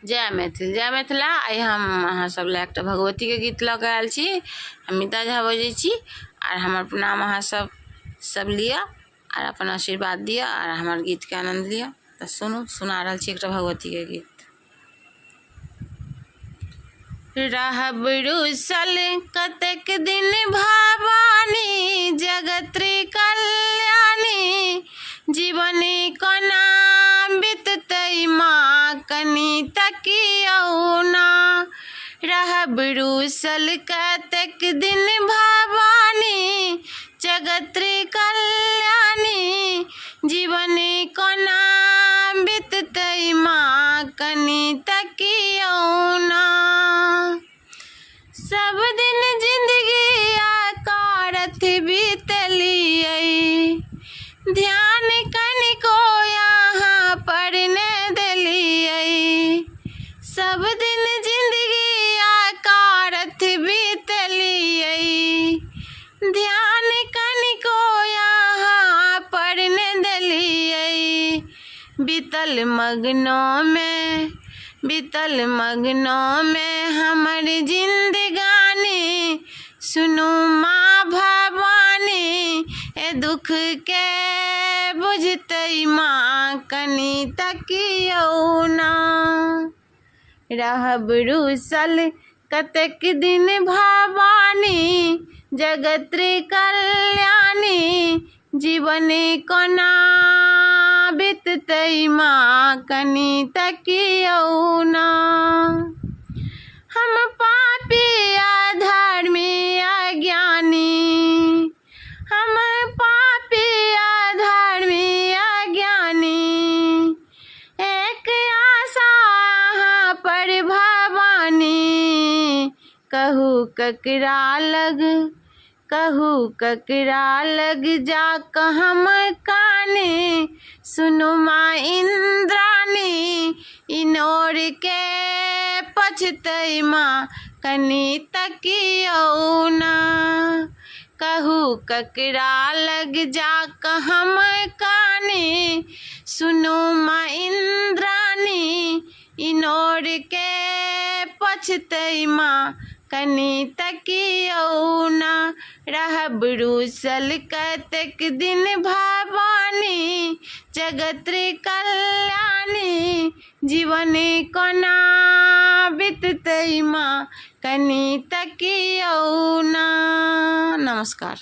जय मैथिल जय मिथिला। आई हम अहाँ सब ले एक भगवती के गीत लऽ के आयल छी। हम मिता झा बजै छी और हमर प्रणाम अहाँ सब लिया और अपन आशीर्वाद दिया और हमर गीत के आनंद लिया। तो सुना रहल छी एक भगवती के गीत। रहब रुसल कतेक दिन भवानी, जगत्री कल्याणी, जीवनी कोना बिततै माँ कनी तकियौ ना। रहब रुसल कतेक दिन भवानी, जगत्री कल्याणी, जीवनी कोना बिततै माँ कनी तकियौ ना। सब दिन जिंदगी आकारत बीतलियै, ध्यान कनिको यहाँ पर न देलियै। सब दिन जिंदगी आकारत बीतलियै, ध्यान कनिको यहाँ पर न देलियै। बीतल मगनों में हमर जिंदगानी, सुनू माँ भवानी ए दुख के बुझतै माँ कनी तकियौ ना। रहब रुसल कतेक दिन भवानी, जगत्री कल्याणी, जीवनी कोना बिततै माँ कनी तकियौ ना। हम पापी अधर्मी अज्ञानी, हम पापी अधर्मी अज्ञानी, एक आशा अहाँ पर भवानी, कहू ककरा लग जाक हम काने, सुनु माँ इंद्राणी इनोर के पछतै माँ कनी तकियौ ना। कहू ककरा लग जाक हम काने, सुनु माँ इंद्राणी इनोर के पछतै माँ कनी तकियौ ना। रहब रुसल कतेक दिन भवानी, जगत्री कल्याणी, जीवनी कोना बिततै माँ कनी तकियौ ना। नमस्कार।